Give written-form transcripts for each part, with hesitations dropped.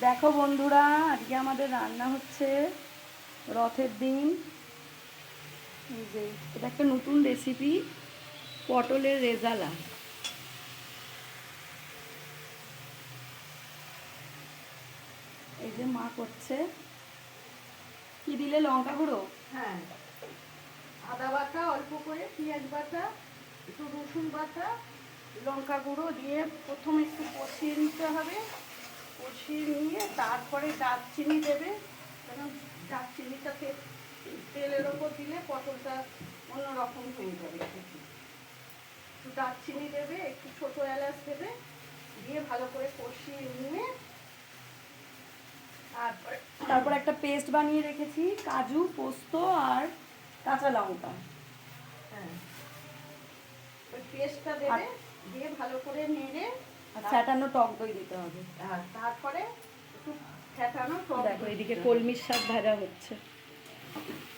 দেখো বন্ধুরা, আজকে আমাদের রান্না হচ্ছে রথের দিন। এই যে এটা একটা নতুন রেসিপি, পটলের রেজালা। এই যে মা করছে। কি দিলে? লঙ্কা গুঁড়ো, হ্যাঁ, আদা বাটা অল্প করে, পেঁয়াজ বাটা, একটু রসুন বাটা, লঙ্কা গুঁড়ো দিয়ে প্রথমে একটু কষিয়ে নিতে হবে। কষিয়ে নিয়ে তারপরে দারচিনি দেবে, কারণ দারচিনিটাকে তেলের ওপর দিলে পটলটা অন্যরকম হয়ে যাবে খেতে। একটু দারচিনি দেবে, একটু ছোটো এলাচ দেবে, দিয়ে ভালো করে কষিয়ে নিয়ে তারপরে তারপর একটা পেস্ট বানিয়ে রেখেছি, কাজু, পোস্ত আর কাঁচা লঙ্কা। হ্যাঁ, ওই পেস্টটা দেবে, দিয়ে ভালো করে নেড়ে আর ফ্যাটানো টক দই দিতে হবে। আর তারপরে একটু ফ্যাটানো টক দেখো দই এদিকে দিতে হবে। কলমির শাক ভাজা হচ্ছে।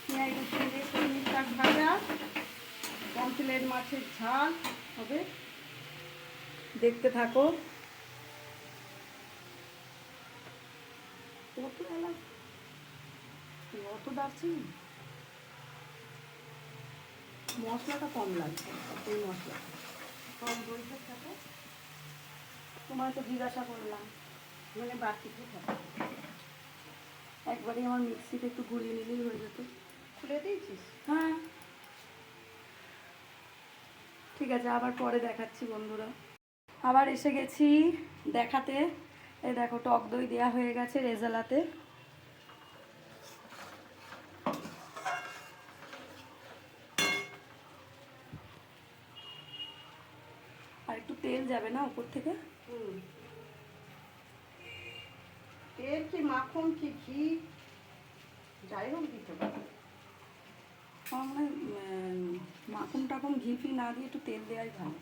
পেঁয়াজ রসুন দিয়ে কলমি শাক ভাজা, পমফ্রেট মাছের ঝাল হবে। দেখতে থাকো। কত এলাচ, কত দারচিনি। মশলাটা কম লাগছে, এই মশলা। টক দইটা থাকে, তোমায় তো জিজ্ঞাসা করলাম। মানে বাকিতে থাকে। একবারই আমার মিক্সিতে একটু ঘুরিয়ে নিলেই হয়ে যেত। খুলে দিয়েছিস? হ্যাঁ, ঠিক আছে, আবার পরে দেখাচ্ছি বন্ধুরা। আবার এসে গেছি দেখাতে। এই দেখো টক দই দেওয়া হয়ে গেছে রেজালাতে। আর একটু তেল যাবে না উপর থেকে? তেল কি মাখন কি ঘি, যাই হোক দিতে পারে। মানে মাখন টাখন ঘি ফি না দিয়ে একটু তেল দেওয়াই ভালো।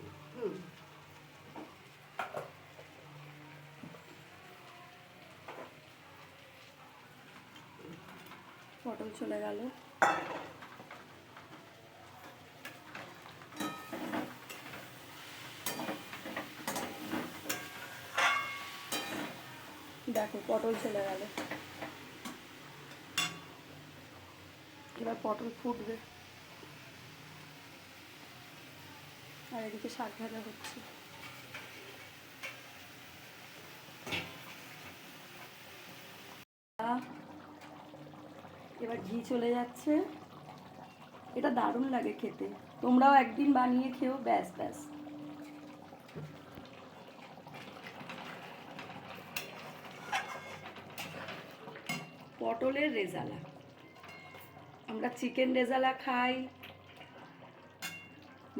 পটল চলে গেল। দেখো পটল চলে গেল। এবার পটল ফুটবে। আর এদিকে শাক ভাজা হচ্ছে। এবার ঘি চলে যাচ্ছে। এটা দারুণ লাগে খেতে, তোমরাও একদিন বানিয়ে খেও। ব্যাস ব্যাস। পটলের রেজালা। আমরা চিকেন রেজালা খাই,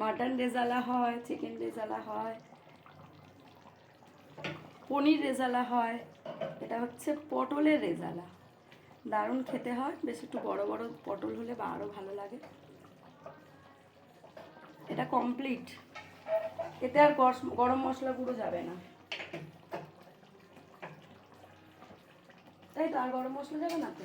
মাটন রেজালা হয়, চিকেন রেজালা হয়, পনির রেজালা হয়। এটা হচ্ছে পটলের রেজালা। দারুণ খেতে হয়, বেশ একটু বড় বড় পটল হলে বা আরও ভালো লাগে। এটা কমপ্লিট। এতে আর গরম মশলা গুঁড়ো যাবে না, তাই তো? আর গরম মশলা যাবে না তো?